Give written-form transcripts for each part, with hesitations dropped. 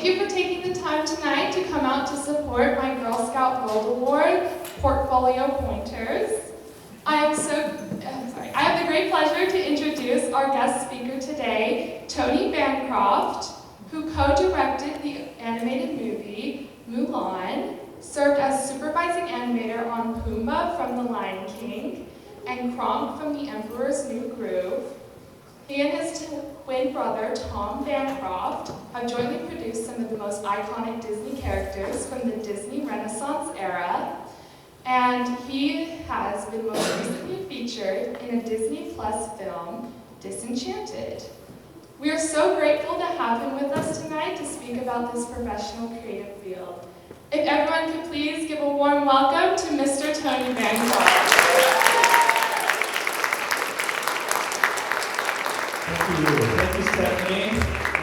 you for taking the time tonight to come out to support my Girl Scout Gold Award portfolio pointers. I have the great pleasure to introduce our guest speaker today, Tony Bancroft, who co-directed the animated movie Mulan, served as supervising animator on Pumbaa from The Lion King, and Kronk from The Emperor's New Groove. He and his twin brother, Tom Bancroft, have jointly produced some of the most iconic Disney characters from the Disney Renaissance era, and he has been most recently featured in a Disney Plus film, Disenchanted. We are so grateful to have him with us tonight to speak about this professional creative field. If everyone could please give a warm welcome to Mr. Tony Bancroft. Thank you, Stephanie.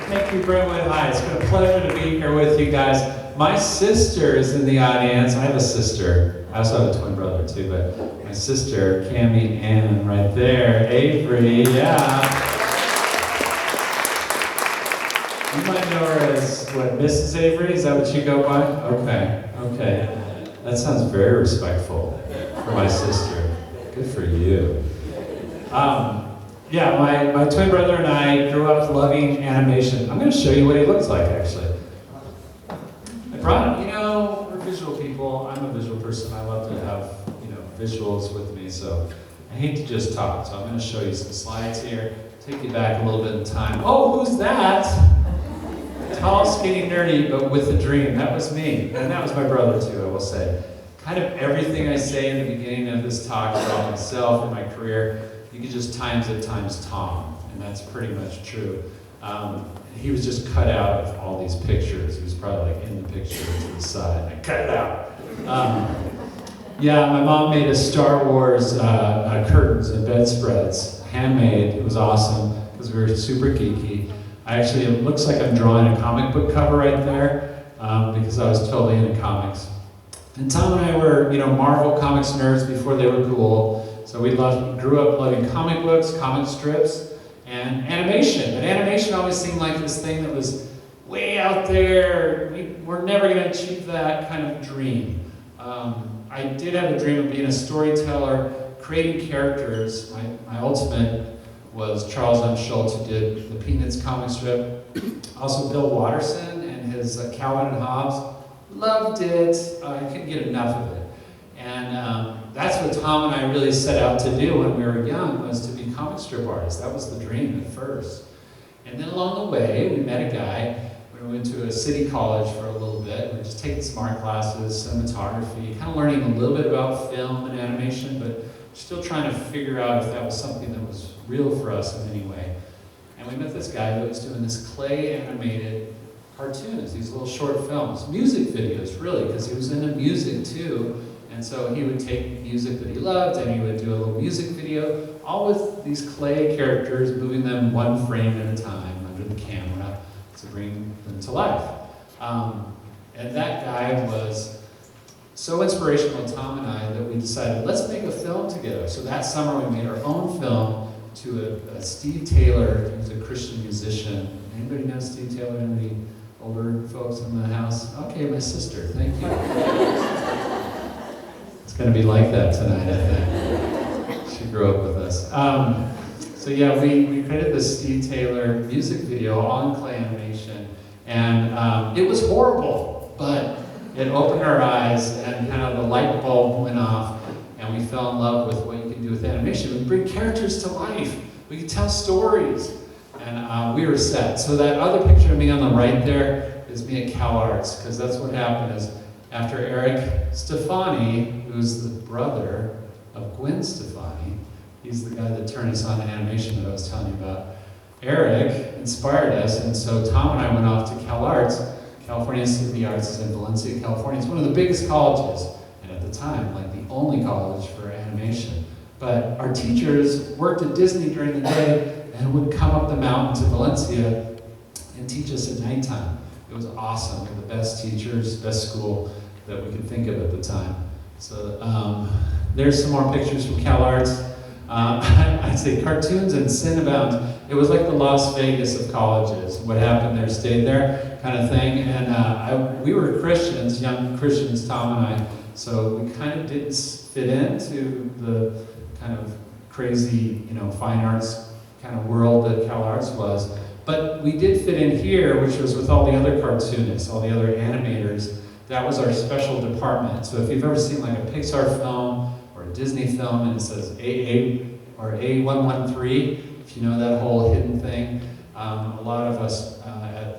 Thank you, Brentwood High. It's been a pleasure to be here with you guys. My sister is in the audience. I have a sister. I also have a twin brother too, but my sister, Cammie Ann, right there. Avery, yeah. You might know her as, what, Mrs. Avery? Is that what you go by? Okay. That sounds very respectful for my sister. Good for you. Yeah, my twin brother and I grew up loving animation. I'm going to show you what he looks like, actually. I brought him. We're visual people. I'm a visual person. I love to have, visuals with me, so I hate to just talk. So I'm going to show you some slides here, take you back a little bit in time. Oh, who's that? Tall, skinny, nerdy, but with a dream. That was me, and that was my brother too, I will say. Kind of everything I say in the beginning of this talk about myself and my career, you could just times it times Tom, and that's pretty much true. He was just cut out of all these pictures. He was probably like in the picture to the side. I cut it out. Yeah, my mom made a Star Wars curtains and bedspreads, handmade. It was awesome because we were super geeky. It looks like I'm drawing a comic book cover right there because I was totally into comics. And Tom and I were, Marvel Comics nerds before they were cool. So we grew up loving comic books, comic strips, and animation. But animation always seemed like this thing that was way out there. We're never going to achieve that kind of dream. I did have a dream of being a storyteller, creating characters. My ultimate was Charles M. Schultz, who did the Peanuts comic strip. Also Bill Watterson and his Calvin and Hobbes. Loved it. I couldn't get enough of it. And that's what Tom and I really set out to do when we were young, was to be comic strip artists. That was the dream at first. And then along the way, we met a guy. We went to a city college for a little bit. We were just taking some art classes, cinematography, kind of learning a little bit about film and animation, but still trying to figure out if that was something that was real for us in any way. And we met this guy that was doing this clay animated cartoons, these little short films, music videos really, because he was into music too. And so he would take music that he loved and he would do a little music video, all with these clay characters, moving them one frame at a time under the camera to bring them to life. And that guy was so inspirational to Tom and I that we decided, let's make a film together. So that summer we made our own film to a Steve Taylor, who's a Christian musician. Anybody know Steve Taylor? Any older folks in the house? Okay, my sister, thank you. It's going to be like that tonight, I think. She grew up with us. So yeah, we created this Steve Taylor music video on clay animation, and it was horrible, but it opened our eyes, and kind of the light bulb went off, and we fell in love with what you can do with animation. We bring characters to life. We can tell stories, and we were set. So that other picture of me on the right there is me at Cal Arts, because that's what happened is after Eric Stefani, who's the brother of Gwen Stefani, he's the guy that turned us on to animation that I was telling you about. Eric inspired us, and so Tom and I went off to Cal Arts. California Institute of the Arts is in Valencia, California. It's one of the biggest colleges, and at the time, like the only college for animation. But our teachers worked at Disney during the day and would come up the mountain to Valencia and teach us at nighttime. It was awesome. We were the best teachers, best school that we could think of at the time. So there's some more pictures from Cal Arts. I'd say cartoons and Cinnabon. It was like the Las Vegas of colleges. What happened there stayed there, kind of thing. And we were Christians, young Christians, Tom and I. So we kind of didn't fit into the kind of crazy, fine arts kind of world that Cal Arts was. But we did fit in here, which was with all the other cartoonists, all the other animators. That was our special department. So if you've ever seen like a Pixar film or a Disney film and it says AA or A113, if you know that whole hidden thing, a lot of us,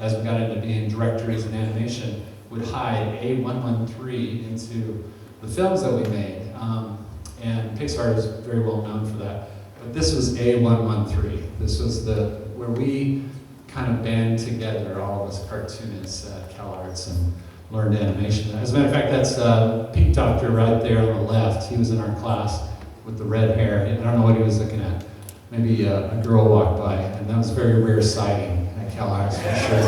as we got into being directors in animation, would hide A113 into the films that we made. And Pixar is very well known for that. But this was A113. This was where we kind of band together, all of us cartoonists at Cal Arts, and learned animation. As a matter of fact, that's Pete Doctor right there on the left. He was in our class with the red hair. I don't know what he was looking at. Maybe a girl walked by, and that was very rare sighting at Cal Arts for sure.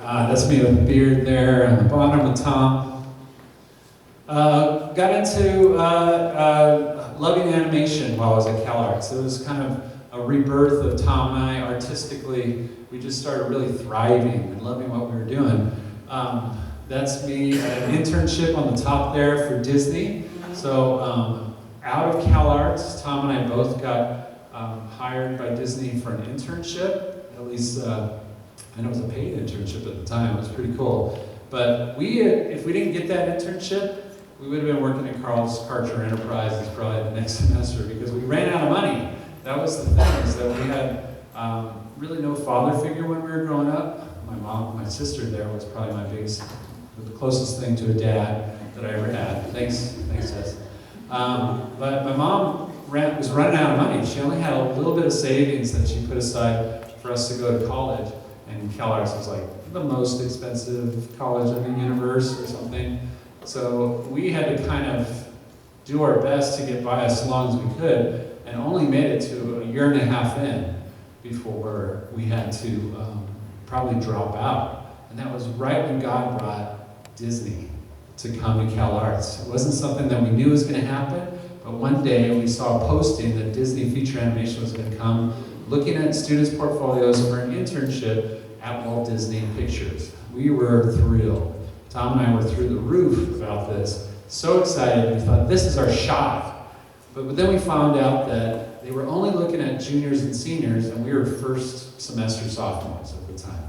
That's me with a beard there, and the bottom with Tom. Got into loving animation while I was at Cal Arts. It was kind of a rebirth of Tom and I. Artistically, we just started really thriving and loving what we were doing. That's me, an internship on the top there for Disney. So out of Cal Arts, Tom and I both got hired by Disney for an internship. At least, I know it was a paid internship at the time. It was pretty cool. But if we didn't get that internship, we would have been working at Carl's Karcher Enterprises probably the next semester because we ran out of money. That was the thing, is that we had really no father figure when we were growing up. My sister there was probably the closest thing to a dad that I ever had. Thanks, Sis. But my mom was running out of money. She only had a little bit of savings that she put aside for us to go to college. And Cal Arts was like the most expensive college in the universe or something. So we had to kind of do our best to get by as long as we could, and only made it to a year and a half in before we had to probably drop out. And that was right when God brought Disney to come to Cal Arts. It wasn't something that we knew was going to happen, but one day we saw a posting that Disney Feature Animation was going to come looking at students' portfolios for an internship at Walt Disney Pictures. We were thrilled. Tom and I were through the roof about this. So excited, we thought, this is our shot. But then we found out that they were only looking at juniors and seniors, and we were first semester sophomores at the time.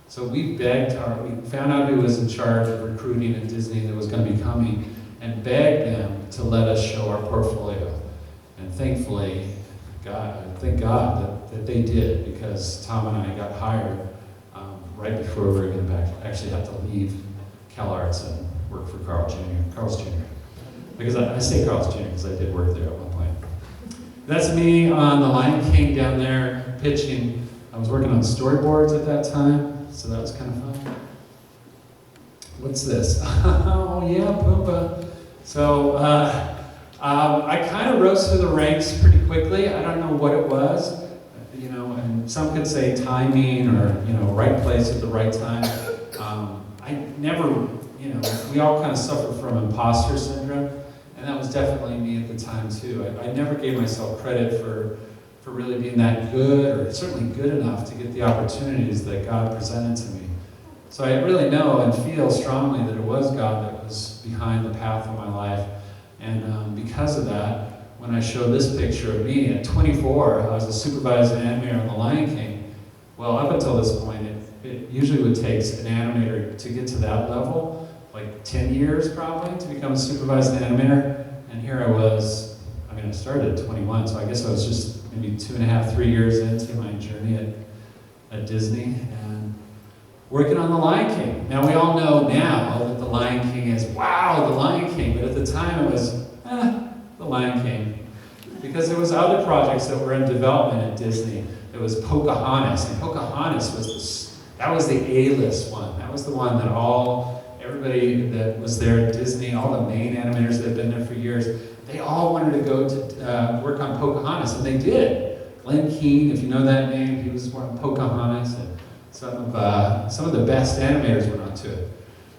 So we found out who was in charge of recruiting at Disney that was going to be coming, and begged them to let us show our portfolio. And thankfully, thank God that they did, because Tom and I got hired right before we were going to actually have to leave Cal Arts and work for Carl's Jr. Because I say Carl's Jr. because I did work there at one point. That's me on the Lion King down there pitching. I was working on storyboards at that time, so that was kind of fun. What's this? Oh yeah, Pumbaa. So I kind of rose through the ranks pretty quickly. I don't know what it was, and some could say timing or right place at the right time. I never, we all kind of suffer from imposter syndrome, and that was definitely me at the time too. I never gave myself credit for really being that good, or certainly good enough to get the opportunities that God presented to me. So I really know and feel strongly that it was God that was behind the path of my life. And because of that, when I show this picture of me at 24, I was a supervising animator on The Lion King. Well, up until this point, it usually would take an animator to get to that level, like 10 years probably, to become a supervising animator. And here I was, I started at 21, so I guess I was just maybe 2.5, 3 years into my journey at Disney, and working on The Lion King. Now, we all know now that The Lion King is, wow, The Lion King, but at the time it was, The Lion King. Because there was other projects that were in development at Disney. There was Pocahontas, and Pocahontas was the A-list one. That was the one that everybody that was there at Disney, all the main animators that had been there for years, they all wanted to go to work on Pocahontas, and they did. Glenn Keane, if you know that name, he was one of Pocahontas, and some of the best animators went on to it.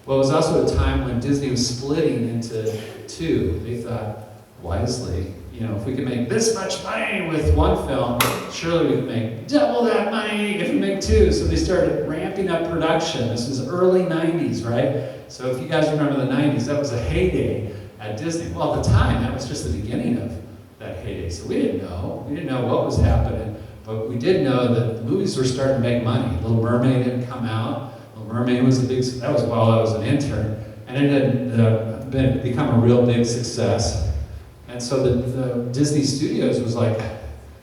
Well, it was also a time when Disney was splitting into two. They thought, wisely, if we could make this much money with one film, surely we could make double that money if we make two. So they started ramping up production. This was early 90s, right? So if you guys remember the 90s, that was a heyday at Disney. Well, at the time, that was just the beginning of that heyday. So we didn't know. We didn't know what was happening. But we did know that movies were starting to make money. Little Mermaid had come out. Little Mermaid was that was while I was an intern. And it had become a real big success. And so the Disney Studios was like,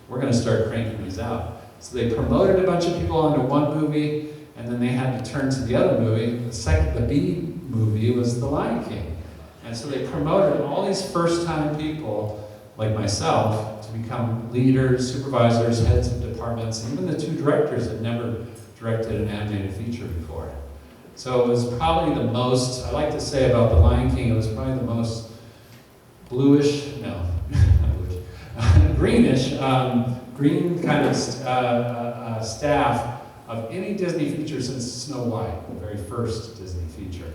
we're going to start cranking these out. So they promoted a bunch of people onto one movie, and then they had to turn to the other movie. The B movie was The Lion King. And so they promoted all these first-time people, like myself, to become leaders, supervisors, heads of departments, and even the two directors had never directed an animated feature before. So it was probably the most, I like to say about The Lion King, it was probably the most bluish, no, not bluish, greenish, green kind of staff of any Disney feature since Snow White, the very first Disney feature.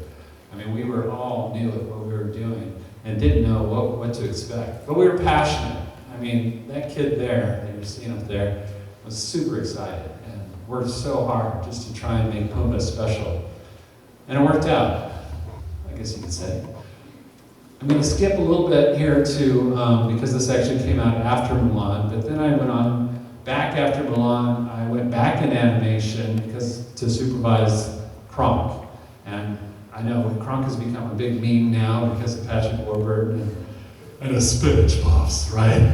I mean, we were all new at what we were doing and didn't know what to expect. But we were passionate. I mean, that kid there, that you're seeing up there, was super excited and worked so hard just to try and make Pumbaa special. And it worked out, I guess you could say. I'm going to skip a little bit here too, because this actually came out after Mulan, but then I went on back after Mulan. I went back in animation to supervise Kronk. And I know Kronk has become a big meme now because of Patrick Warburton and his spinach puffs, right?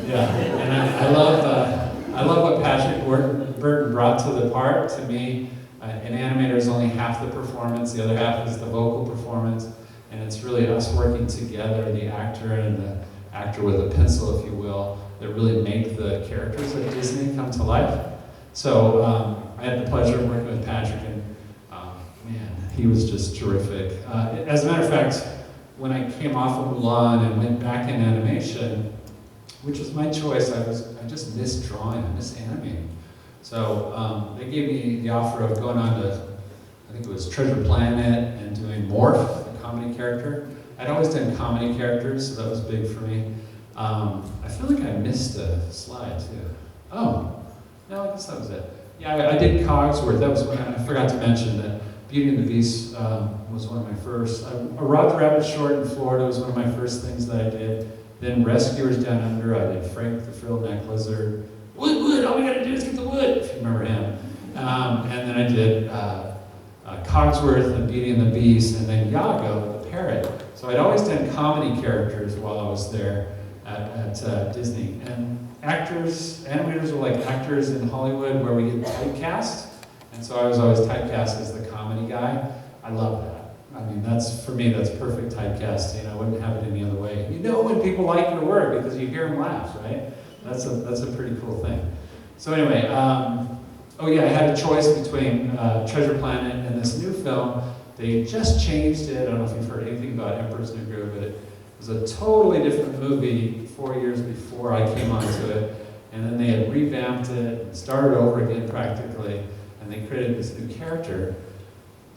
Yeah, and I love what Patrick Warburton brought to the part. To me, an animator is only half the performance, the other half is the vocal performance. And it's really us working together, the actor and the actor with a pencil, if you will, that really make the characters of Disney come to life. So I had the pleasure of working with Patrick, and man, he was just terrific. As a matter of fact, when I came off of Mulan and went back in animation, which was my choice, I just missed drawing, I missed animating. So they gave me the offer of going on to, I think it was Treasure Planet, and doing Morph, comedy character. I'd always done comedy characters, so that was big for me. I feel like I missed a slide too. Oh, no, I guess that was it. Yeah, I did Cogsworth. That was when I forgot to mention that Beauty and the Beast was one of my first. A Roger Rabbit short in Florida was one of my first things that I did. Then Rescuers Down Under, I did Frank the Frilled-Neck Lizard. Wood, all we gotta do is get the wood, if you remember him. And then I did Cogsworth and Beauty and the Beast, and then Iago, the parrot. So I'd always done comedy characters while I was there at Disney. And animators are like actors in Hollywood where we get typecast. And so I was always typecast as the comedy guy. I love that. I mean, for me, that's perfect typecasting. I wouldn't have it any other way. You know when people like your work because you hear them laugh, right? That's a pretty cool thing. So anyway, oh yeah, I had a choice between Treasure Planet and this new film. They just changed it. I don't know if you've heard anything about Emperor's New Groove, but it was a totally different movie 4 years before I came onto it. And then they had revamped it and started over again practically, and they created this new character.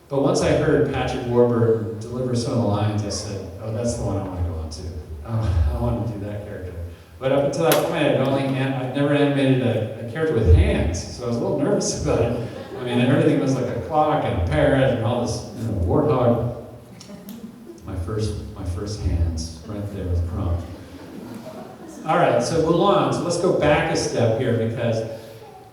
But once I heard Patrick Warburton deliver some of the lines, I said, oh, that's the one I want to go on to. I want to do that character. But up until that point, I'd never animated a character with hands, so I was a little nervous about it. I mean, everything was like a clock and a parrot and all this, warthog. My first hands, right there with Kronk. All right, so Mulan. So let's go back a step here, because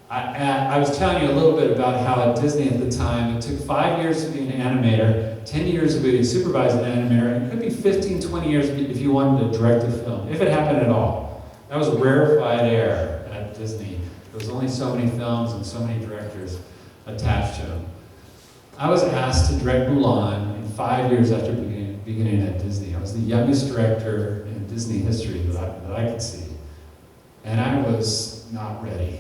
I was telling you a little bit about how at Disney at the time, it took 5 years to be an animator, 10 years to be a supervising animator, and it could be 15, 20 years if you wanted to direct a film, if it happened at all. That was a rarefied air at Disney. There was only so many films and so many directors attached to them. I was asked to direct Mulan in 5 years after beginning at Disney. I was the youngest director in Disney history that I could see. And I was not ready.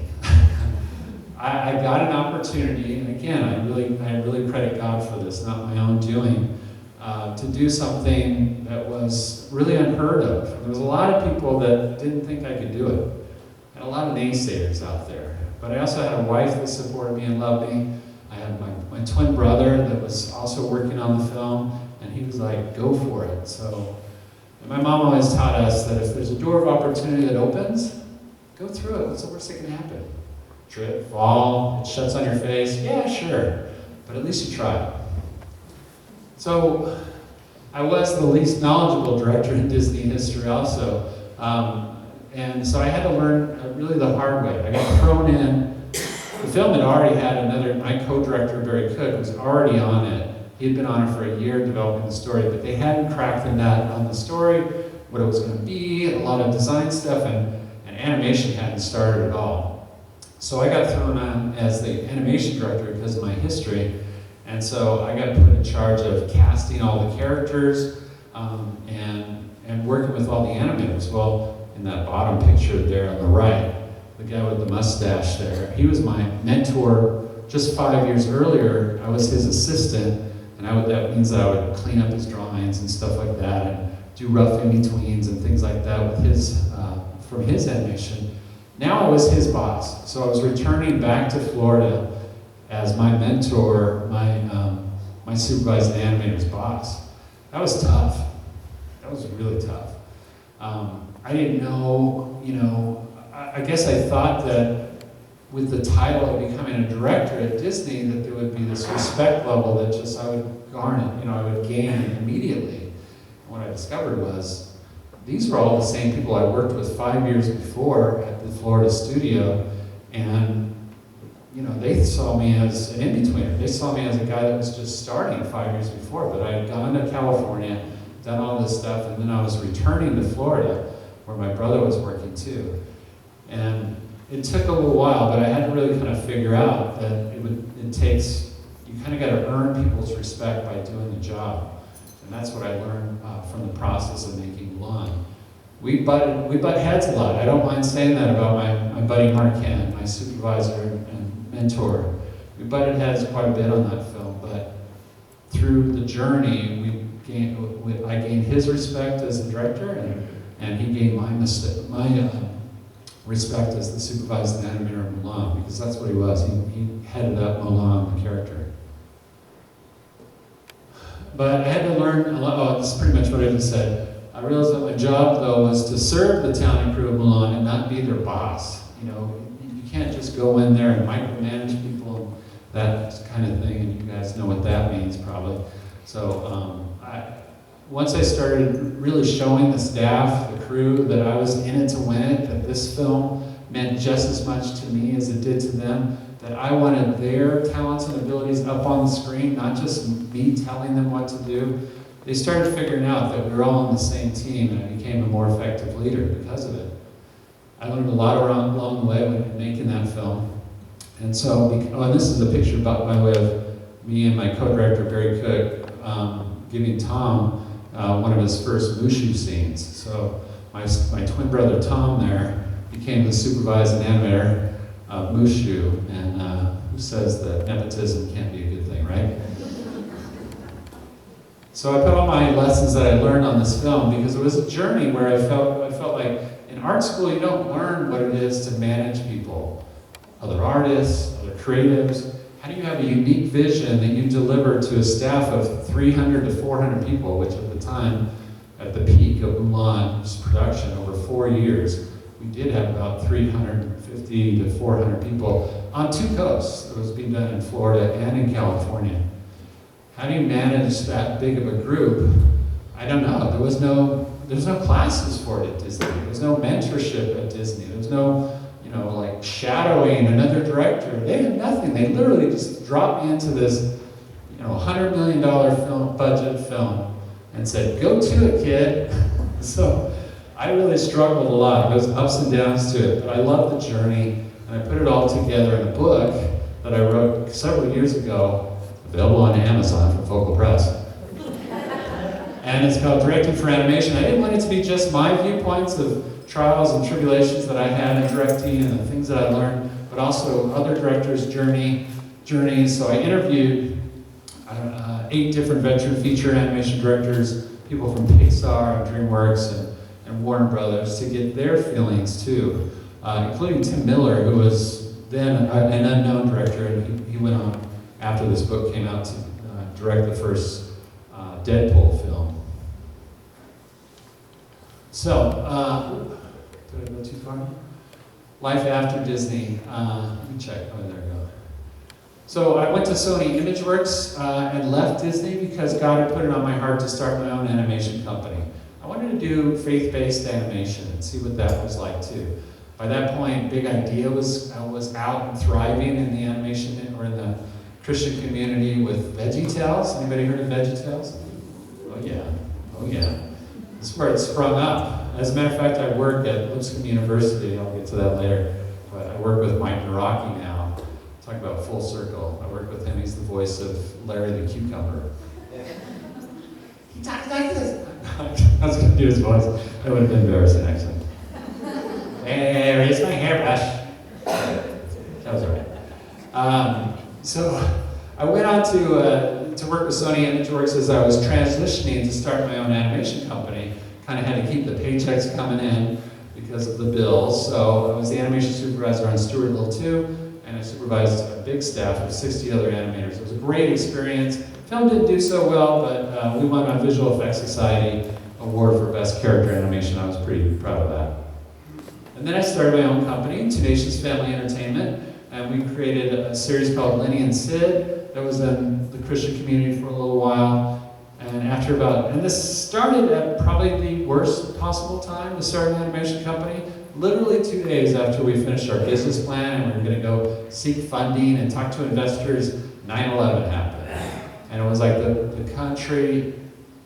I got an opportunity, and again, I really credit God for this, not my own doing, to do something that was really unheard of. There was a lot of people that didn't think I could do it, and a lot of naysayers out there. But I also had a wife that supported me and loved me. I had my twin brother that was also working on the film, and he was like, go for it. So And my mom always taught us that if there's a door of opportunity that opens, go through it. What's the worst that can happen? Trip, fall, it shuts on your face. Yeah, sure. But at least you tried. So I was the least knowledgeable director in Disney history also. And so I had to learn really the hard way. I got thrown in. The film had already had my co-director, Barry Cook, was already on it. He had been on it for a year developing the story, but they hadn't cracked the nut on the story, what it was going to be, a lot of design stuff, and animation hadn't started at all. So I got thrown on as the animation director because of my history, and so I got put in charge of casting all the characters and working with all the animators. Well, in that bottom picture there on the right, the guy with the mustache there, he was my mentor just 5 years earlier. I was his assistant, and that means that I would clean up his drawings and stuff like that, and do rough in-betweens and things like that with from his animation. Now I was his boss, so I was returning back to Florida as my mentor, my supervising animator's boss. That was tough. That was really tough. I didn't know, I guess I thought that with the title of becoming a director at Disney that there would be this respect level that just I would garner, I would gain immediately. And what I discovered was these were all the same people I worked with 5 years before at the Florida studio, and they saw me as an in-betweener. They saw me as a guy that was just starting 5 years before, but I had gone to California, done all this stuff, and then I was returning to Florida where my brother was working too. And it took a little while, but I had to really kind of figure out that you kind of got to earn people's respect by doing the job. And that's what I learned from the process of making Mulan. We butt heads a lot. I don't mind saying that about my buddy Mark Kent, my supervisor and mentor. We butted heads quite a bit on that film, but through the journey, I gained his respect as the director, and he gained my respect as the supervising animator of Mulan, because that's what he was. He headed up Mulan, the character. But I had to learn a lot. This is pretty much what I just said. I realized that my job, though, was to serve the talent and crew of Mulan and not be their boss. You can't just go in there and micromanage people and that kind of thing, and you guys know what that means, probably. So once I started really showing the staff, the crew, that I was in it to win it, that this film meant just as much to me as it did to them, that I wanted their talents and abilities up on the screen, not just me telling them what to do, they started figuring out that we were all on the same team, and I became a more effective leader because of it. I learned a lot along the way when making that film. And so, and this is a picture by way of me and my co-director, Barry Cook, giving Tom one of his first Mushu scenes. So my twin brother Tom there became the supervising animator of Mushu, and who says that nepotism can't be a good thing, right? So I put all my lessons that I learned on this film because it was a journey where I felt like in art school you don't learn what it is to manage people, other artists, other creatives. How do you have a unique vision that you deliver to a staff of 300 to 400 people, which at the time, at the peak of Mulan's production over 4 years, we did have about 350 to 400 people on 2 coasts. It was being done in Florida and in California. How do you manage that big of a group? I don't know. There's no classes for it at Disney. There's no mentorship at Disney. There's no like shadowing another director. They had nothing. They literally just dropped me into this, $100 million budget film and said, go to it, kid. So I really struggled a lot. There was ups and downs to it, but I loved the journey, and I put it all together in a book that I wrote several years ago, available on Amazon from Focal Press. And it's called Directing for Animation. I didn't want it to be just my viewpoints of trials and tribulations that I had in directing and the things that I learned, but also other directors' journeys. So I interviewed 8 different veteran feature animation directors, people from Pixar and DreamWorks and Warner Brothers, to get their feelings too, including Tim Miller, who was then an unknown director, and he went on after this book came out to direct the first Deadpool film. So, did I go too far? Life after Disney. Let me check. Oh, there we go. So I went to Sony ImageWorks and left Disney because God had put it on my heart to start my own animation company. I wanted to do faith-based animation and see what that was like too. By that point, Big Idea was out and thriving in the animation or in the Christian community with VeggieTales. Anybody heard of VeggieTales? Oh yeah, oh yeah. This is where it sprung up. As a matter of fact, I work at Lipscomb University. I'll get to that later. But I work with Mike Naraki now. Talk about full circle. I work with him. He's the voice of Larry the Cucumber. He talks like this. I was going to do his voice. That would have been embarrassing, actually. There is my hairbrush. That was all right. So I went on to work with Sony ImageWorks as I was transitioning to start my own animation company. Kind of had to keep the paychecks coming in because of the bills. So I was the animation supervisor on Stuart Little 2, and I supervised a big staff of 60 other animators. It was a great experience. Film didn't do so well, but we won a Visual Effects Society award for Best Character Animation. I was pretty proud of that. And then I started my own company, Tenacious Family Entertainment, and we created a series called Lenny and Sid that was in the Christian community for a little while. And this started at probably the worst possible time to start an animation company. Literally 2 days after we finished our business plan and we were going to go seek funding and talk to investors, 9/11 happened. And it was like the country,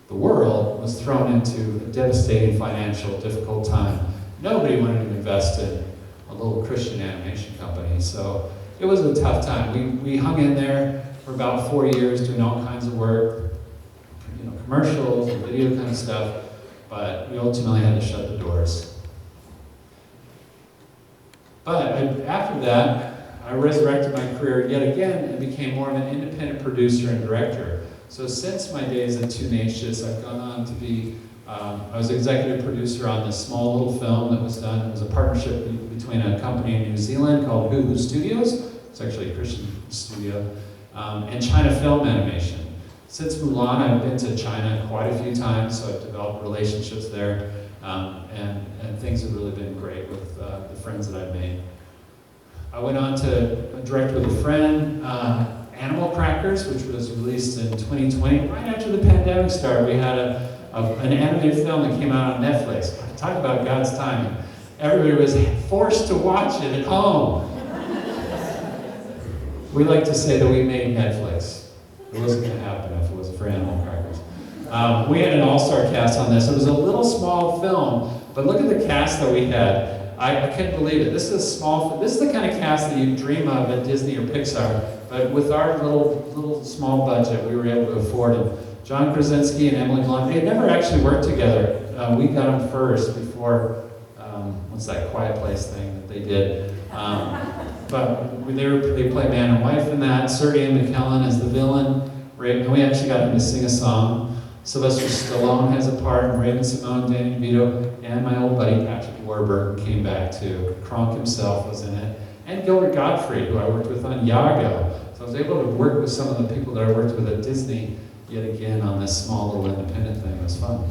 the world was thrown into a devastating financial, difficult time. Nobody wanted to invest in a little Christian animation company, so it was a tough time. We hung in there for about 4 years doing all kinds of work, commercials and video kind of stuff, but we ultimately had to shut the doors. But after that, I resurrected my career yet again and became more of an independent producer and director. So since my days at Tenacious, I've gone on to be, I was executive producer on this small little film that was done. It was a partnership between a company in New Zealand called Hoo Studios, it's actually a Christian studio, and China Film Animation. Since Mulan, I've been to China quite a few times, so I've developed relationships there, and things have really been great with the friends that I've made. I went on to direct with a friend, Animal Crackers, which was released in 2020. Right after the pandemic started, we had an animated film that came out on Netflix. Talk about God's timing. Everybody was forced to watch it at home. We like to say that we made Netflix. It wasn't going to happen if it wasn't for Animal Crackers. We had an all-star cast on this. It was a little small film, but look at the cast that we had. I couldn't believe it. This is the kind of cast that you dream of at Disney or Pixar, but with our little small budget, we were able to afford it. John Krasinski and Emily Blunt, they had never actually worked together. We got them first before, what's that Quiet Place thing that they did. But they play man and wife in that. Sir Ian McKellen is the villain. We actually got him to sing a song. Sylvester Stallone has a part, and Raven-Symoné, Danny DeVito, and my old buddy Patrick Warburton came back too. Kronk himself was in it. And Gilbert Gottfried, who I worked with on Yago. So I was able to work with some of the people that I worked with at Disney yet again on this small little independent thing. It was fun.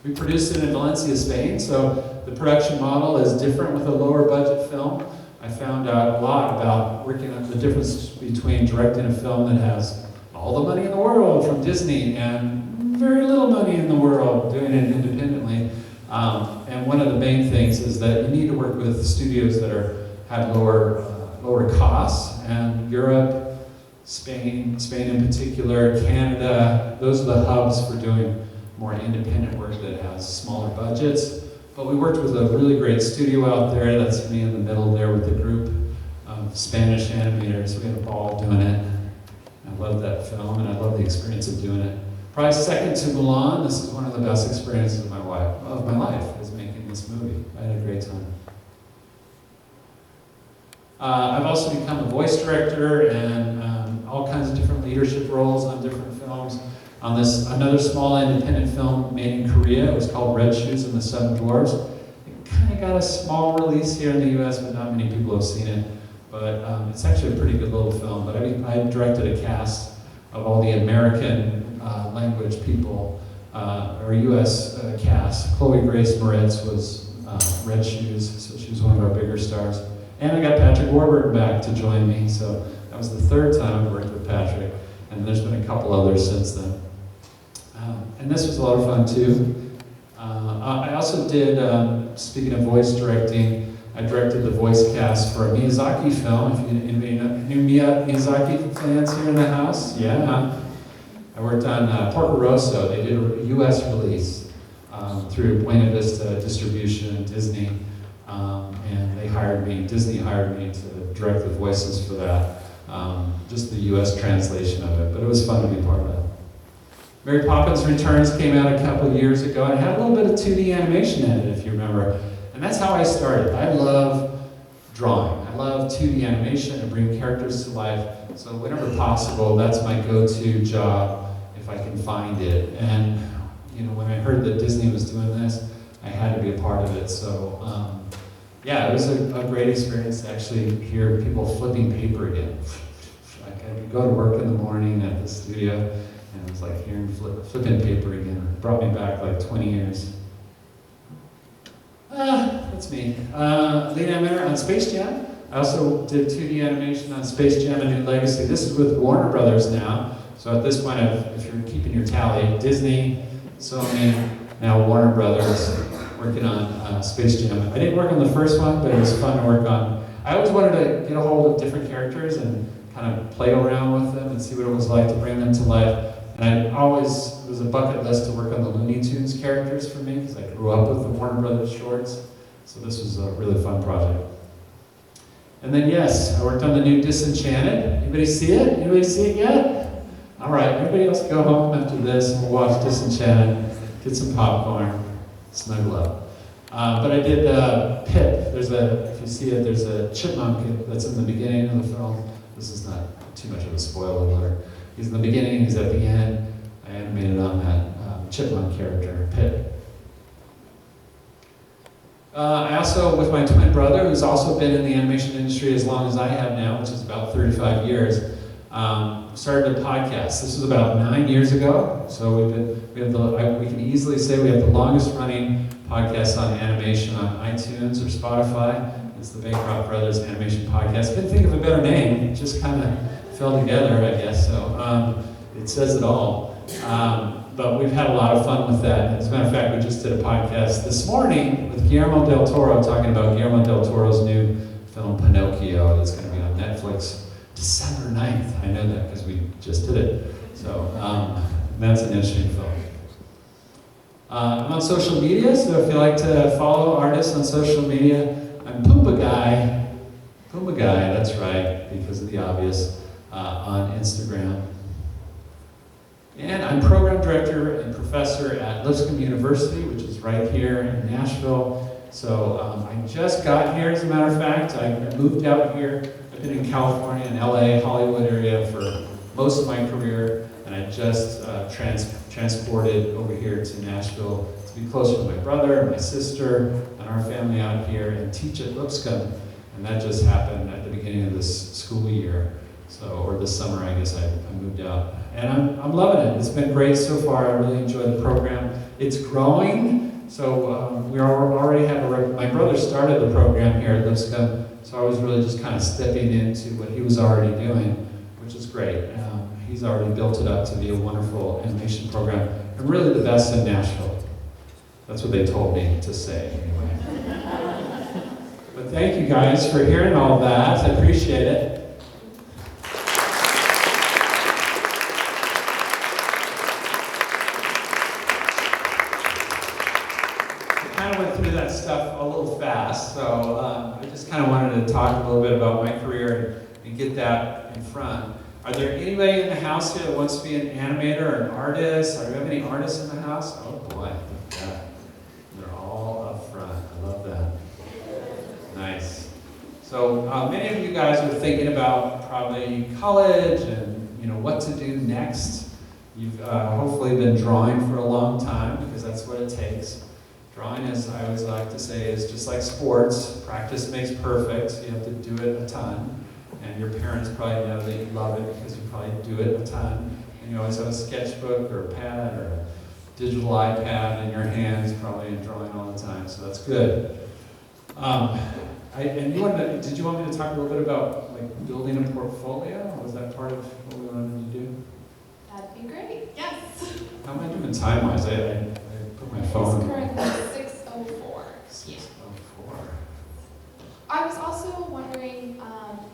We produced it in Valencia, Spain, so the production model is different with a lower budget film. I found out a lot about working on the difference between directing a film that has all the money in the world from Disney and very little money in the world doing it independently. And one of the main things is that you need to work with studios that have lower costs, and Europe, Spain in particular, Canada, those are the hubs for doing more independent work that has smaller budgets. But we worked with a really great studio out there. That's me in the middle there with the group of Spanish animators. We had a ball doing it. I love that film, and I love the experience of doing it. Probably second to Mulan, this is one of the best experiences of my life, is making this movie. I had a great time. I've also become a voice director and all kinds of different leadership roles on different films. On this, another small independent film made in Korea. It was called Red Shoes and the Seven Dwarfs. It kind of got a small release here in the US, but not many people have seen it. But it's actually a pretty good little film. But I directed a cast of all the American language people our U.S. cast. Chloe Grace Moretz was Red Shoes, so she was one of our bigger stars. And I got Patrick Warburton back to join me, so that was the third time I've worked with Patrick, and there's been a couple others since then. And this was a lot of fun too. I also did, speaking of voice directing, I directed the voice cast for a Miyazaki film. If anybody know new Miyazaki fans here in the house? Yeah. I worked on Porco Rosso. They did a U.S. release through Buena Vista Distribution and Disney, and Disney hired me to direct the voices for that, just the U.S. translation of it, but it was fun to be part of that. Mary Poppins Returns came out a couple of years ago, and it had a little bit of 2D animation in it, if you remember. And that's how I started. I love drawing. I love 2D animation and bring characters to life. So whenever possible, that's my go-to job if I can find it. And when I heard that Disney was doing this, I had to be a part of it. So yeah, it was a great experience to actually hear people flipping paper again. Like I could go to work in the morning at the studio, and it was like hearing flipping paper again. It brought me back like 20 years. That's me. Lead animator on Space Jam. I also did 2D animation on Space Jam: A New Legacy. This is with Warner Brothers now. So at this point, if you're keeping your tally, Disney, Sony, now Warner Brothers, working on Space Jam. I didn't work on the first one, but it was fun to work on. I always wanted to get a hold of different characters and kind of play around with them and see what it was like to bring them to life. And it was a bucket list to work on the Looney Tunes characters for me, because I grew up with the Warner Brothers shorts. So this was a really fun project. And then yes, I worked on the new Disenchanted. Anybody see it? Anybody see it yet? All right, everybody else go home after this and we'll watch Disenchanted, get some popcorn, snuggle up. But I did Pip. If you see it, there's a chipmunk that's in the beginning of the film. This is not too much of a spoiler alert. He's in the beginning, he's at the end. I animated on that chipmunk character, Pip. I also, with my twin brother, who's also been in the animation industry as long as I have now, which is about 35 years, started a podcast. This was about 9 years ago, so we can easily say we have the longest running podcast on animation on iTunes or Spotify. It's the Bancroft Brothers Animation Podcast. Couldn't think of a better name. It just kind of fell together, I guess. So it says it all. But we've had a lot of fun with that. As a matter of fact, we just did a podcast this morning with Guillermo del Toro, talking about Guillermo del Toro's new film Pinocchio that's going to be on Netflix December 9th. I know that because we just did it. So that's an interesting film. I'm on social media, so if you like to follow artists on social media, I'm Pumbaa Guy, that's right, because of the obvious, on Instagram. And I'm program director and professor at Lipscomb University, which is right here in Nashville. So I just got here, as a matter of fact. I moved out here. I've been in California and LA, Hollywood area for most of my career, and I just transported over here to Nashville to be closer to my brother and my sister and our family out here and teach at Lipscomb. And that just happened at the beginning of this school year. Or this summer, I guess I moved out. And I'm loving it. It's been great so far. I really enjoy the program. It's growing. So we already have my brother started the program here at Lipscomb. So I was really just kind of stepping into what he was already doing, which is great. He's already built it up to be a wonderful animation program, and really the best in Nashville. That's what they told me to say, anyway. But thank you guys for hearing all that. I appreciate it. I kind of went through that stuff a little fast, so I just kind of wanted to talk a little bit about my career and get that in front. Are there anybody in the house here that wants to be an animator or an artist? Do we have any artists in the house? Oh boy, yeah. They're all up front. I love that. Nice. So many of you guys are thinking about probably college and what to do next. You've hopefully been drawing for a long time, because that's what it takes. Drawing, as I always like to say, is just like sports. Practice makes perfect. You have to do it a ton. And your parents probably know that you love it because you probably do it a ton. And you always have a sketchbook or a pad or digital iPad in your hands, probably and drawing all the time, so that's good. And did you want me to talk a little bit about like building a portfolio? Was that part of what we wanted to do? That'd be great, yes. How am I doing time-wise? I put my phone. It's currently 6:04. 6:04. I was also wondering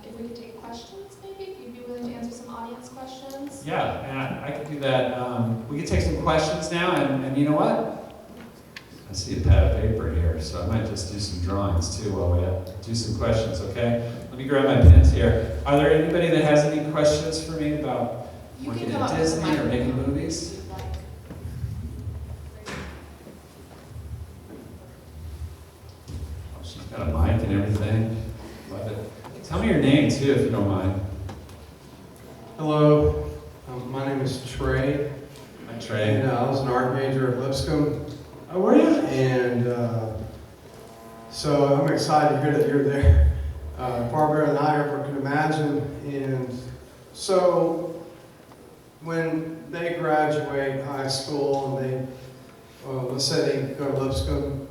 if we could take questions, maybe, if you'd be willing to answer some audience questions. Yeah, and I could do that. We could take some questions now, and you know what? I see a pad of paper here, so I might just do some drawings too while we do some questions, okay? Let me grab my pens here. Are there anybody that has any questions for me about working at Disney or making movies? Oh, she's got a mic and everything. Love it. Tell me your name too, if you don't mind. Hello, my name is Trey. Hi, Trey. And I was an art major at Lipscomb. Oh, were you? And so I'm excited to hear that you're there. Far better than I ever could imagine. And so when they graduate high school and they, let's say they go to Lipscomb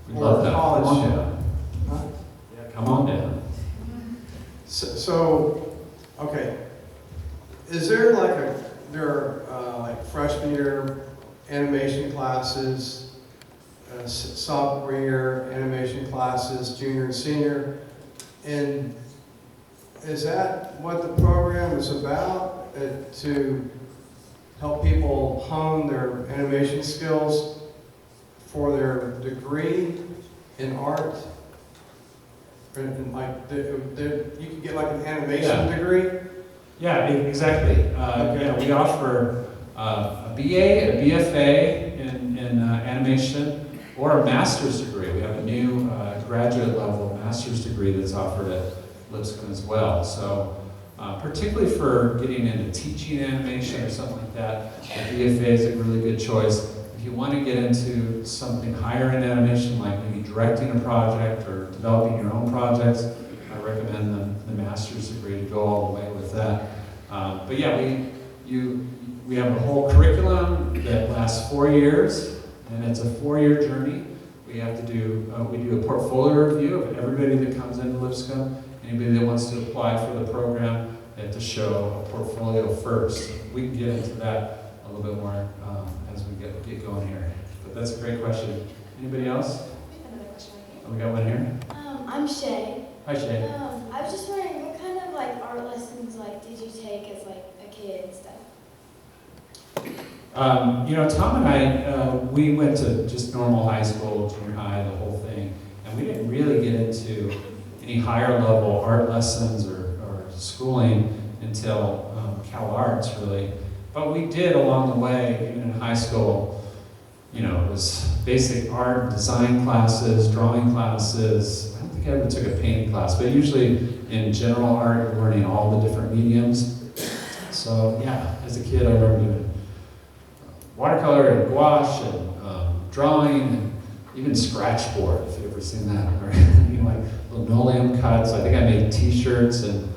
We or love that. college. Come on down. Huh? Yeah, come on down. So, okay. Is there like freshman year animation classes, sophomore year animation classes, junior and senior, and is that what the program is about, to help people hone their animation skills for their degree in art? And like, you can get like an animation degree? Yeah, exactly. Yeah, we offer a BA, a BFA in animation, or a master's degree. We have a new graduate level master's degree that's offered at Lipscomb as well. So particularly for getting into teaching animation or something like that, the BFA is a really good choice. If you want to get into something higher in animation, like maybe directing a project or developing your own projects, I recommend the master's degree to go all the way with that. But yeah, we have a whole curriculum that lasts 4 years, and it's a 4-year journey. We have to do a portfolio review of everybody that comes into Lipscomb. Anybody that wants to apply for the program, they have to show a portfolio first. We can get into that a little bit more as we get going here. But that's a great question. Anybody else? We have another question right Oh, we got one here. I'm Shay. Hi, Shay. I was just wondering, what kind of like art lessons did you take as like a kid and stuff? Tom and I, we went to just normal high school, junior high, the whole thing, and we didn't really get into any higher level art lessons or schooling until Cal Arts, really. But we did along the way, even in high school. It was basic art, design classes, drawing classes. I don't think I ever took a painting class, but usually in general art, you're learning all the different mediums. So yeah, as a kid, I remember doing watercolor and gouache and drawing and even scratch board, if you've ever seen that. Or, like linoleum cuts. I think I made t-shirts and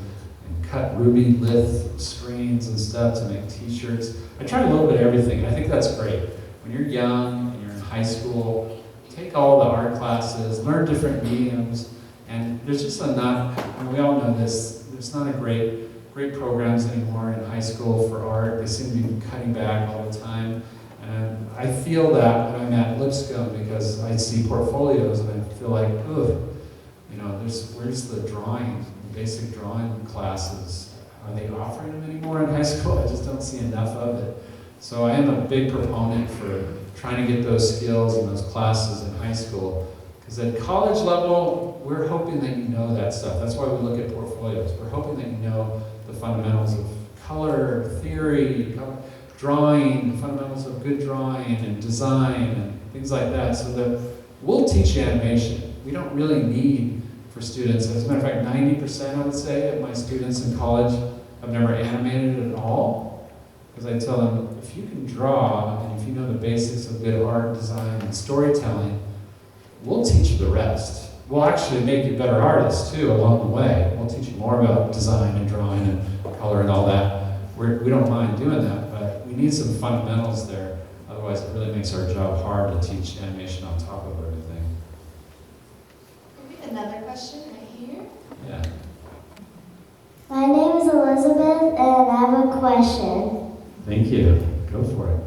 cut ruby lithe screens and stuff to make t-shirts. I tried a little bit of everything. I think that's great. When you're young and you're in high school, take all the art classes, learn different mediums, and there's just enough, and we all know this, there's not a great programs anymore in high school for art. They seem to be cutting back all the time. And I feel that when I'm at Lipscomb because I see portfolios and I feel like, ugh, where's the drawing, the basic drawing classes? Are they offering them anymore in high school? I just don't see enough of it. So I am a big proponent for trying to get those skills and those classes in high school. Because at college level, we're hoping that you know that stuff. That's why we look at portfolios. We're hoping that you know the fundamentals of color, theory, drawing, the fundamentals of good drawing and design and things like that. So that we'll teach you animation. We don't really need for students. As a matter of fact, 90% I would say of my students in college have never animated at all. Because I tell them, if you can draw and if you know the basics of good art, design, and storytelling, we'll teach you the rest. We'll actually make you better artists too along the way. We'll teach you more about design and drawing and color and all that. We don't mind doing that, but we need some fundamentals there. otherwise it really makes our job hard to teach animation on top of everything. Okay, another question right here. Yeah. My name is Elizabeth, and I have a question. Thank you. Go for it.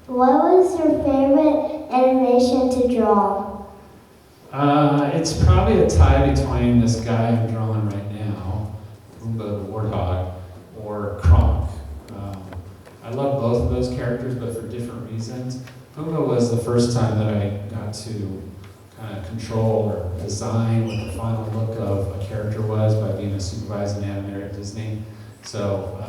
What was your favorite animation to draw? It's probably a tie between this guy I'm drawing right now, Pumbaa the Warthog, or Kronk. I love both of those characters, but for different reasons. Pumbaa was the first time that I got to kind of control or design what the final look of a character was by being a supervising animator at Disney. So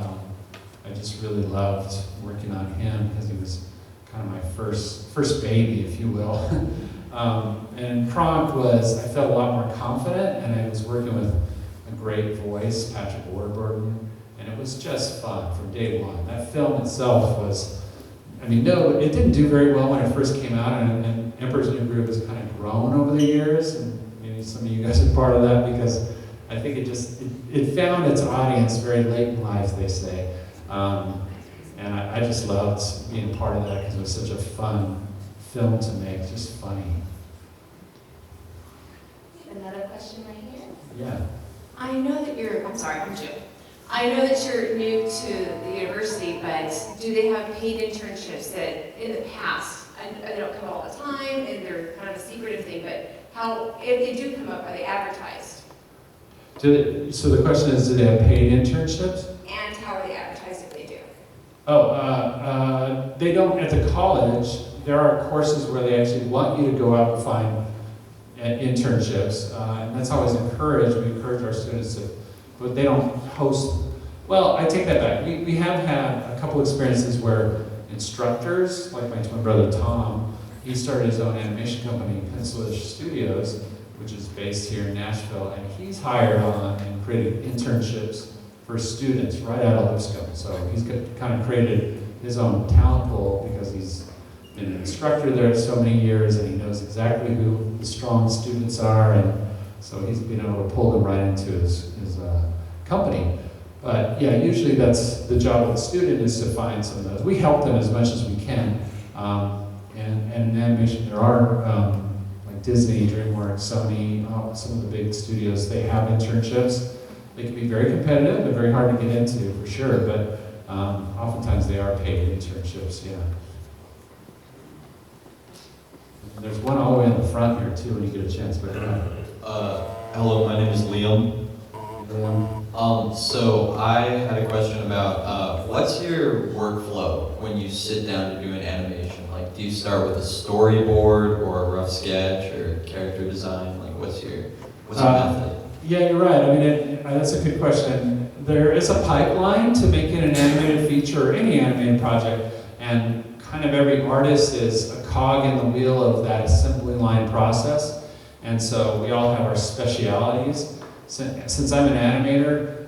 I just really loved working on him because he was kind of my first baby, if you will. And Kronk was, I felt a lot more confident, and I was working with a great voice, Patrick Warburton, and it was just fun from day one. That film itself was, I mean, no, it didn't do very well when it first came out, and Emperor's New Groove has kind of grown over the years, and maybe some of you guys are part of that, because I think it found its audience very late in life, they say. And I just loved being part of that because it was such a fun film to make, just funny. Another question right here. Yeah. I know that I'm sorry, I'm Jim. I know that you're new to the university, but do they have paid internships that in the past, and they don't come all the time, and they're kind of a secretive thing, but how, if they do come up, are they advertised? So the question is, do they have paid internships? And how are they advertised if they do? They don't at the college. There are courses where they actually want you to go out and find internships, and that's always encouraged. We encourage our students to, but they don't host. Well, I take that back. We have had a couple experiences where instructors, like my twin brother Tom, he started his own animation company, Pencilish Studios, which is based here in Nashville, and he's hired on and created internships for students right out of Lipscomb. So he's kind of created his own talent pool because he's been an instructor there so many years, and he knows exactly who the strong students are, and so he's been able to pull them right into his company. But yeah, usually that's the job of the student, is to find some of those. We help them as much as we can. And in animation, there are, like Disney, DreamWorks, Sony, some of the big studios, they have internships. They can be very competitive and very hard to get into, for sure, but oftentimes they are paid internships, yeah. And there's one all the way in the front here, too, when you get a chance, but Hello, my name is Liam. So I had a question about what's your workflow when you sit down to do an animation? Like, do you start with a storyboard or a rough sketch or character design? Like, what's your method? Yeah, you're right. I mean, that's a good question. There is a pipeline to making an animated feature or any animated project, and kind of every artist is a cog in the wheel of that assembly line process. And so we all have our specialities. Since I'm an animator,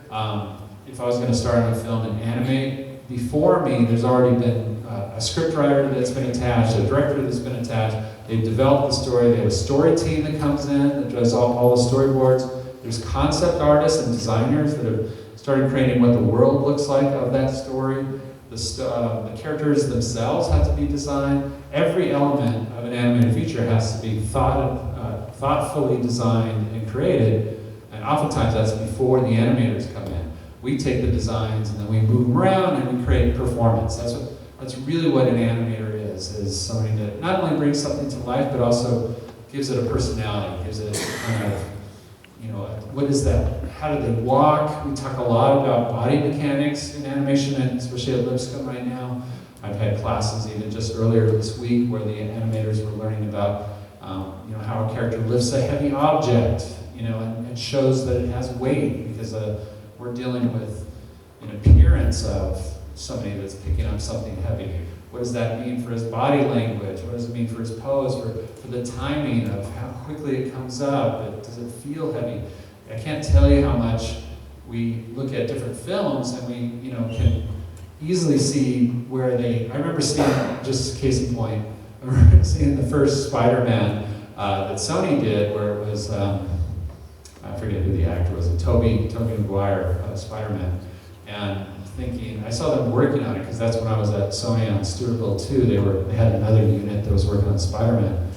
if I was going to start on a film and animate, before me, there's already been a script writer that's been attached, a director that's been attached. They've developed the story. They have a story team that comes in that does all the storyboards. There's concept artists and designers that have started creating what the world looks like of that story. The characters themselves have to be designed. Every element of an animated feature has to be thoughtfully designed and created. And oftentimes that's before the animators come in. We take the designs and then we move them around and we create performance. That's really what an animator is somebody that not only brings something to life, but also gives it a personality, gives it a kind of, what is that? How do they walk? We talk a lot about body mechanics in animation, and especially at Lipscomb right now. I've had classes even just earlier this week where the animators were learning about how a character lifts a heavy object, and shows that it has weight, because we're dealing with an appearance of somebody that's picking up something heavy. What does that mean for his body language? What does it mean for his pose, for the timing of how quickly it comes up? Does it feel heavy? I can't tell you how much we look at different films and we can easily see where I remember seeing, just case in point, I remember seeing the first Spider-Man that Sony did, where it was, I forget who the actor was, Tobey Maguire, Spider-Man. And thinking, I saw them working on it because that's when I was at Sony on Stewartville too. They had another unit that was working on Spider-Man,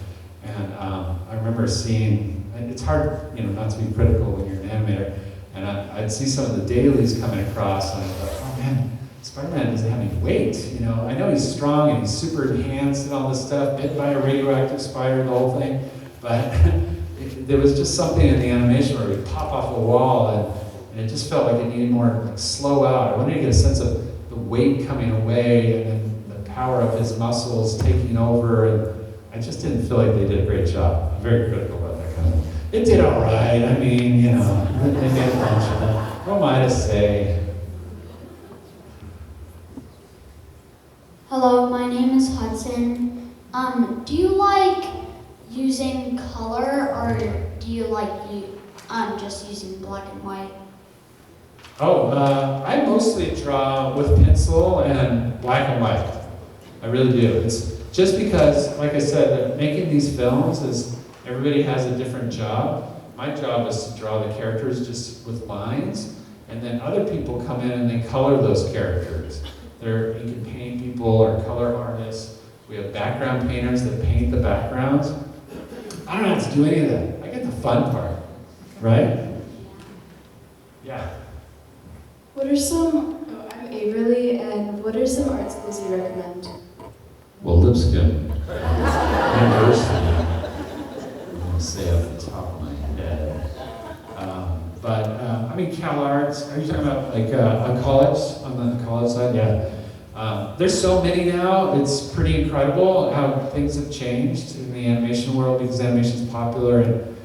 and I remember seeing. And it's hard, not to be critical when you're an animator. And I'd see some of the dailies coming across, and I thought, oh man, Spider-Man doesn't have any weight. I know he's strong and he's super enhanced and all this stuff, bit by a radioactive spider, the whole thing. But there was just something in the animation where he'd pop off a wall, and it just felt like it needed more slow out. I wanted to get a sense of the weight coming away, and then the power of his muscles taking over. And I just didn't feel like they did a great job. I'm very critical about that kind of thing. It did all right. I mean, they made a bunch of them. What am I to say? Hello, my name is Hudson. Do you like using color, or do you like just using black and white? I mostly draw with pencil and black and white. I really do. It's just because, like I said, making these films is everybody has a different job. My job is to draw the characters just with lines, and then other people come in and they color those characters. You can paint people or color artists. We have background painters that paint the backgrounds. I don't have to do any of that. I get the fun part, right? Yeah. I'm Averly, and what are some art schools you recommend? Well, Lipscomb University, I'm going to say off the top of my head. CalArts, are you talking about like a college, on the college side? Yeah. There's so many now, it's pretty incredible how things have changed in the animation world because animation is popular and,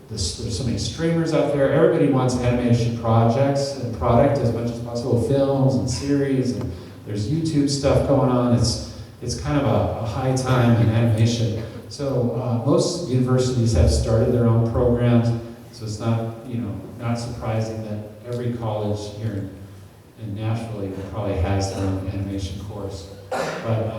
there's so many streamers out there. Everybody wants animation projects and product as much as possible, films and series, and there's YouTube stuff going on. It's kind of a high time in animation. So most universities have started their own programs, so it's not surprising that every college here in Nashville even probably has their own animation course. But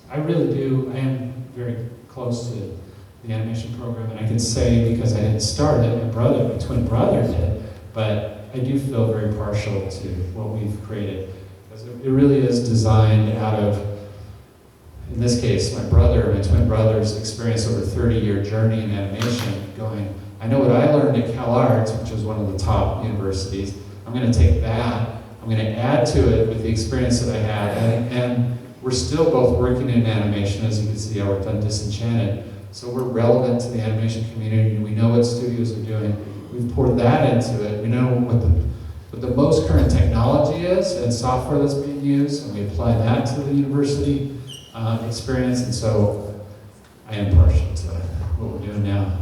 I am very close to the animation program, and I can say, because I didn't start it, my twin brother did, but I do feel very partial to what we've created, because it really is designed out of, in this case, my twin brother's experience over a 30-year journey in animation, going, I know what I learned at CalArts, which was one of the top universities. I'm going to take that, I'm going to add to it with the experience that I had, and we're still both working in animation. As you can see, I worked on Disenchanted, so we're relevant to the animation community. We know what studios are doing. We've poured that into it. We know what the most current technology is and software that's being used, and we apply that to the university experience, and so I am partial to what we're doing now.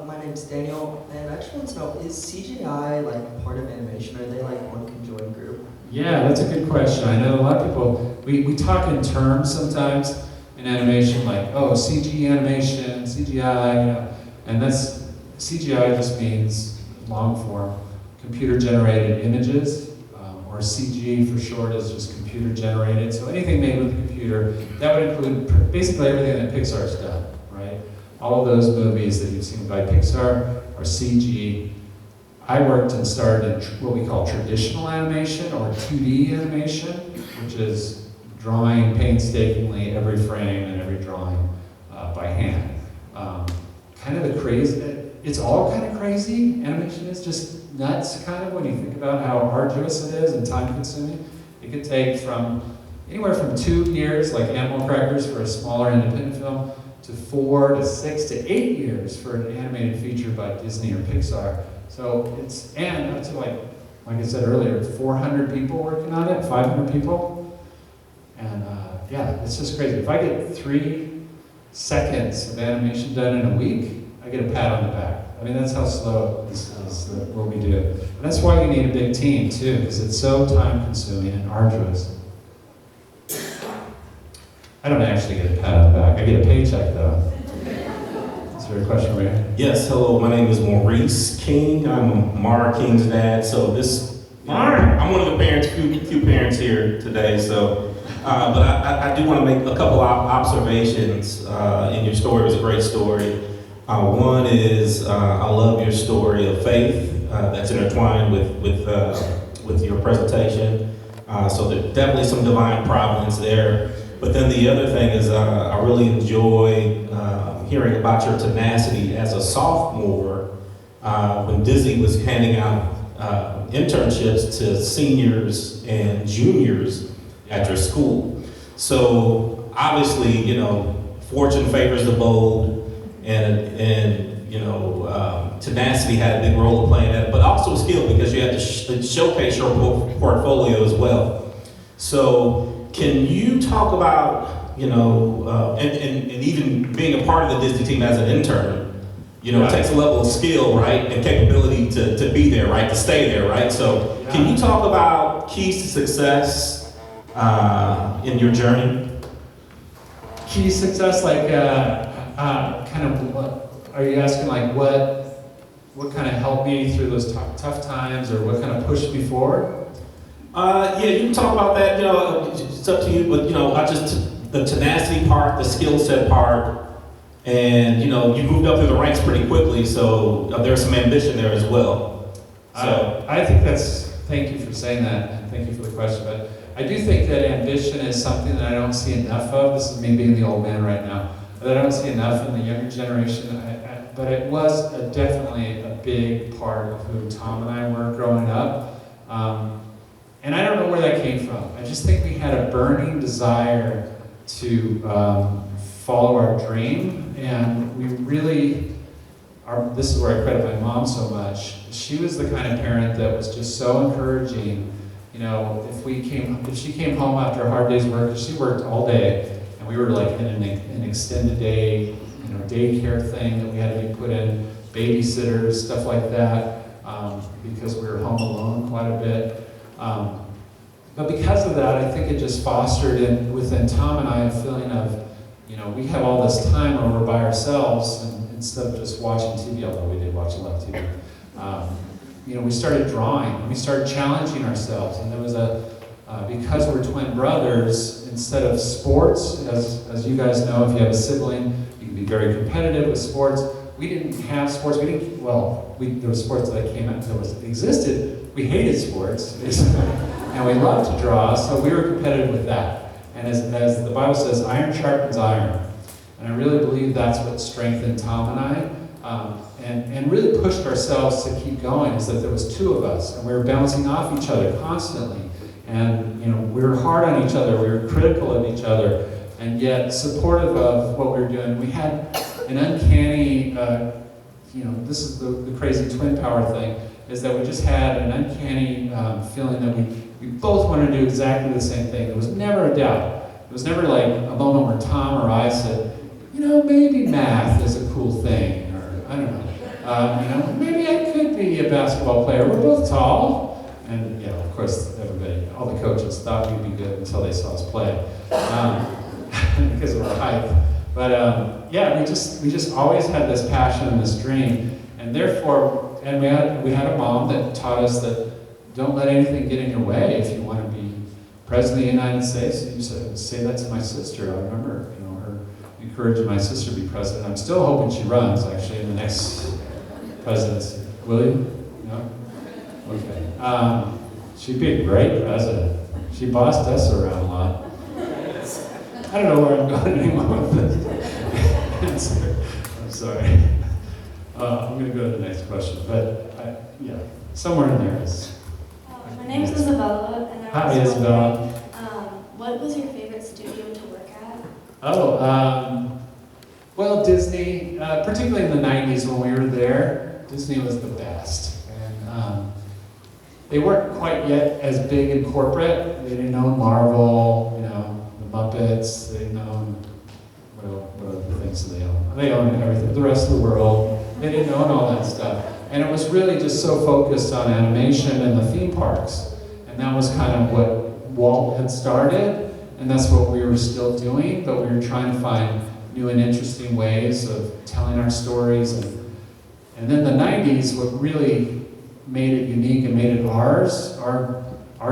My name's Daniel, and I just want to know, is CGI like part of animation? Are they like one conjoined group? Yeah, that's a good question. I know a lot of people, we talk in terms sometimes in animation, like, oh, CG animation, CGI, and that's, CGI just means long form, computer generated images, or CG for short is just computer generated. So anything made with a computer, that would include basically everything that Pixar's done, right? All of those movies that you've seen by Pixar are CG. I worked and started in what we call traditional animation, or 2D animation, which is drawing painstakingly every frame and every drawing by hand. Kind of the crazy, it's all kind of crazy. Animation is just nuts, kind of, when you think about how arduous it is and time consuming. It could take anywhere from 2 years, like Animal Crackers for a smaller independent film, to 4 to 6 to 8 years for an animated feature by Disney or Pixar. So and up to like I said earlier, 400 people working on it, 500 people. And it's just crazy. If I get 3 seconds of animation done in a week, I get a pat on the back. I mean, that's how slow this is, what we do. And that's why you need a big team too, because it's so time consuming and arduous. I don't actually get a pat on the back. I get a paycheck though. Is there a question over here? Yes, hello, my name is Maurice King. I'm Mara King's dad. So I'm one of the parents, few parents here today. So, but I do want to make a couple of observations in your story. It was a great story. One is I love your story of faith that's intertwined with with your presentation. So there's definitely some divine providence there. But then the other thing is I really enjoy hearing about your tenacity as a sophomore when Disney was handing out internships to seniors and juniors at your school. So obviously, you know, fortune favors the bold, and you know, tenacity had a big role to play in that, but also skill, because you had to showcase your portfolio as well. So can you talk about, you know, and even being a part of the Disney team as an intern, you know, it takes a level of skill, right, and capability to be there, right, to stay there, right? So can you talk about keys to success in your journey? Key success, like kind of what are you asking? Like what kind of helped me through those tough times, or what kind of pushed me forward? Yeah, you can talk about that. You know, it's up to you. But you know, I just the tenacity part, the skill set part. And you know, you moved up through the ranks pretty quickly, so there's some ambition there as well. So I think thank you for saying that, and thank you for the question. But I do think that ambition is something that I don't see enough of. This is me being the old man right now, but I don't see enough in the younger generation. But it was definitely a big part of who Tom and I were growing up. And I don't know where that came from. I just think we had a burning desire to follow our dream, and we really this is where I credit my mom so much. She was the kind of parent that was just so encouraging. You know, if she came home after a hard day's work, she worked all day, and we were like in an extended day, you know, daycare thing that we had to be put in, babysitters, stuff like that, because we were home alone quite a bit. But because of that, I think it just fostered within Tom and I a feeling of, you know, we have all this time where we're by ourselves, and instead of just watching TV, although we did watch a lot of TV, you know, we started drawing, and we started challenging ourselves. And there was because we're twin brothers, instead of sports, as you guys know, if you have a sibling, you can be very competitive with sports. We didn't have sports. There were sports that existed. We hated sports, and we loved to draw, so we were competitive with that. And as the Bible says, iron sharpens iron. And I really believe that's what strengthened Tom and I, and really pushed ourselves to keep going, is that there was two of us, and we were bouncing off each other constantly. And you know, we were hard on each other, we were critical of each other, and yet supportive of what we were doing. We had an uncanny, you know, this is the crazy twin power thing, is that we just had an uncanny feeling that we both wanted to do exactly the same thing. There was never a doubt. It was never like a moment where Tom or I said, you know, maybe math is a cool thing, or I don't know. You know, maybe I could be a basketball player. We're both tall, and you know, of course, all the coaches thought we'd be good until they saw us play, because of our height. But yeah, we just always had this passion and this dream, and therefore, and we had a mom that taught us that don't let anything get in your way. If you want to be president of the United States, you say that to my sister. I remember, you know, her encouraging my sister to be president. I'm still hoping she runs, actually, in the next presidency. Will you? No? Okay. She'd be a great president. She bossed us around a lot. I don't know where I'm going anymore with this answer. I'm sorry. I'm going to go to the next question, but yeah, somewhere in there is. My name is Isabella, and I was Hi, Isabella. what was your favorite studio to work at? Oh, well, Disney, particularly in the 90s when we were there, Disney was the best. And they weren't quite yet as big in corporate. They didn't own Marvel, you know, the Muppets. They didn't own, what other things do they own? They owned everything, the rest of the world. They didn't own all that stuff. And it was really just so focused on animation and the theme parks. And that was kind of what Walt had started, and that's what we were still doing, but we were trying to find new and interesting ways of telling our stories. And then the 90s, what really made it unique and made it ours, our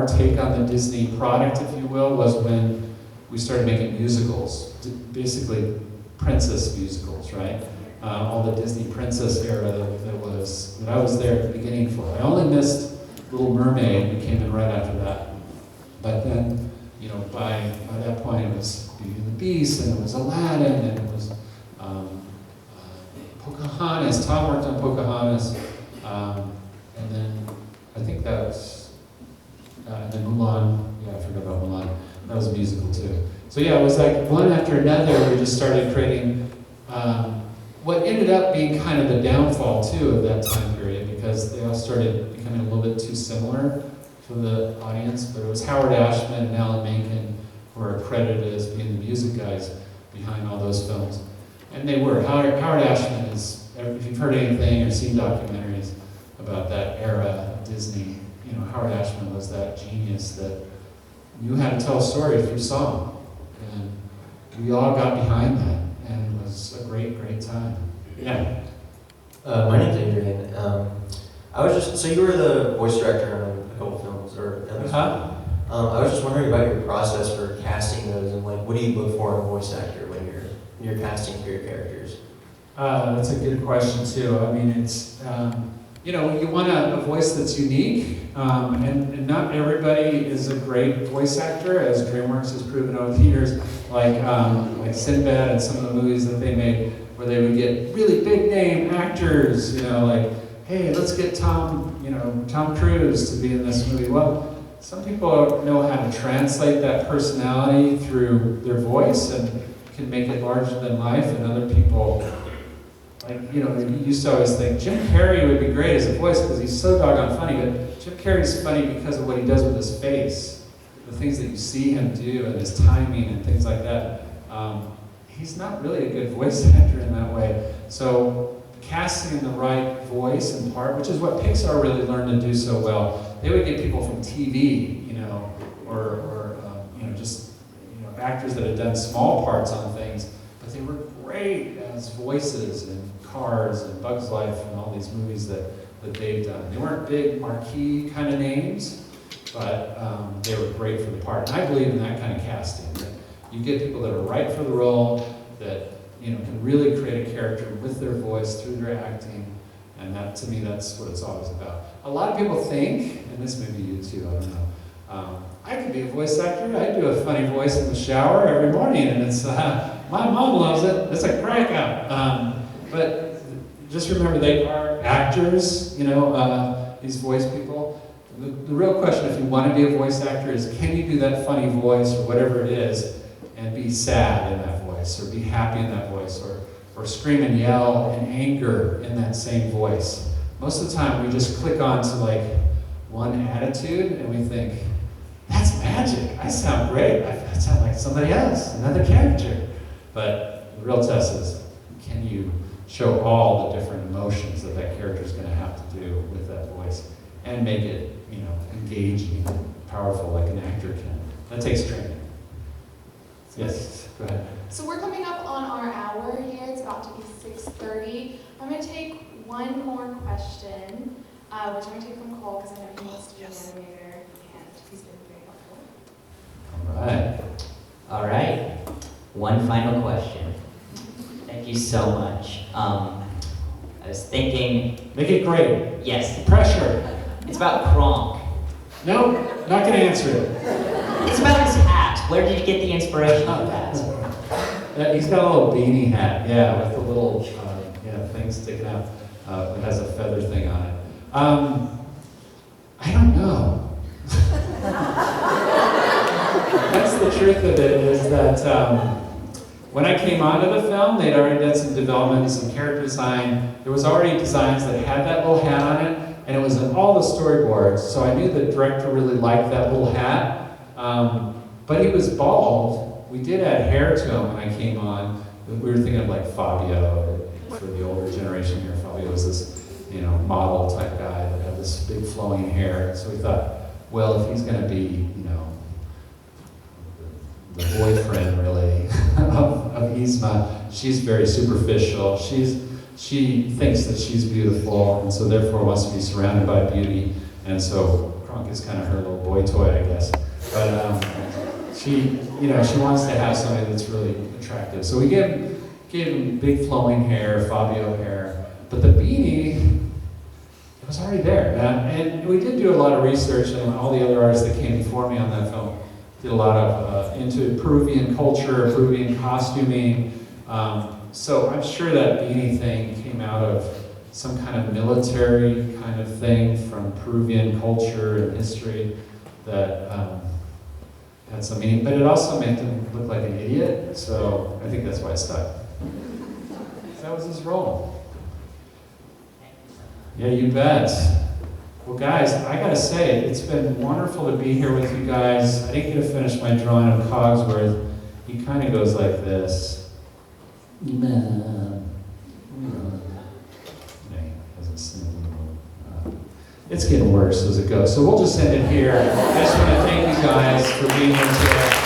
take on the Disney product, if you will, was when we started making musicals, basically princess musicals, right? All the Disney princess era that I was there at the beginning for. I only missed Little Mermaid, we came in right after that. But then, you know, by that point it was Beauty and the Beast, and it was Aladdin, and it was Pocahontas. Tom worked on Pocahontas, and then I think that was, and then Mulan. Yeah, I forgot about Mulan. That was a musical too. So yeah, it was like one after another. We just started creating what ended up being kind of the downfall too of that time period, because they all started becoming a little bit too similar for the audience. But it was Howard Ashman and Alan Menken who are credited as being the music guys behind all those films. And they were. Howard Ashman is, if you've heard anything or seen documentaries about that era of Disney, you know, Howard Ashman was that genius that knew how to tell a story through song. And we all got behind that, and it was a great, great time. Yeah. My name's Adrian. I was just, so you were the voice director on a couple films, or at least I was just wondering about your process for casting those, and like, what do you look for in a voice actor when you're casting for your characters? That's a good question too. I mean, it's, you know, you want a voice that's unique, and not everybody is a great voice actor, as DreamWorks has proven over the years, like Sinbad and some of the movies that they made, where they would get really big name actors, you know, like, hey, let's get Tom Cruise to be in this movie. Well, some people know how to translate that personality through their voice and can make it larger than life, and other people, like, you know, you used to always think Jim Carrey would be great as a voice because he's so doggone funny, but Jim Carrey's funny because of what he does with his face, the things that you see him do and his timing and things like that. He's not really a good voice actor in that way. So casting the right voice and part, which is what Pixar really learned to do so well. They would get people from TV, you know, or you know, just, you know, actors that had done small parts on things, but they were great as voices in Cars and Bugs Life and all these movies that they've done. They weren't big marquee kind of names, but they were great for the part. And I believe in that kind of casting, that you get people that are right for the role, that, you know, can really create a character with their voice through their acting, and that, to me, that's what it's always about. A lot of people think, and this may be you too, I don't know, I could be a voice actor. I do a funny voice in the shower every morning, and it's, my mom loves it. It's a crack up. But just remember, they are actors, you know, these voice people. The real question, if you want to be a voice actor, is can you do that funny voice or whatever it is and be sad in that voice, or be happy in that voice, or scream and yell in anger in that same voice. Most of the time we just click on to like one attitude and we think, that's magic, I sound great, I sound like somebody else, another character. But the real test is, can you show all the different emotions that that character is going to have to do with that voice and make it, you know, engaging, powerful like an actor can. That takes training. Yes, go ahead. So we're coming up on our hour here. It's about to be 6:30. I'm going to take one more question, which I'm going to take from Cole, because I know he wants to be an animator, and he's been very helpful. All right. All right. One final question. Thank you so much. I was thinking... Make it great. Yes. Pressure. It's about Kronk. No, not going to answer it. It's about his hat. Where did you get the inspiration of that? He's got a little beanie hat, yeah, with the little thing sticking out. It has a feather thing on it. I don't know. That's the truth of it, is that when I came onto the film, they'd already done some development, some character design. There was already designs that had that little hat on it, and it was in all the storyboards, so I knew the director really liked that little hat. But he was bald. We did add hair to him when I came on. We were thinking of like Fabio, or for the older generation here, Fabio was this, you know, model type guy that had this big flowing hair. So we thought, well, if he's going to be, you know, the boyfriend really of Yzma, she's very superficial. She thinks that she's beautiful, and so therefore wants to be surrounded by beauty. And so Kronk is kind of her little boy toy, I guess. But she wants to have somebody that's really attractive. So we gave him big flowing hair, Fabio hair. But the beanie, it was already there. And we did do a lot of research, and all the other artists that came before me on that film did a lot of into Peruvian culture, Peruvian costuming. So I'm sure that beanie thing came out of some kind of military kind of thing from Peruvian culture and history that had some meaning, but it also made him look like an idiot, so I think that's why it stuck. That was his role. Yeah, you bet. Well, guys, I gotta say, it's been wonderful to be here with you guys. I didn't get to finish my drawing of Cogsworth. He kind of goes like this. It's getting worse as it goes. So we'll just end it here. I just want to thank you guys for being here today.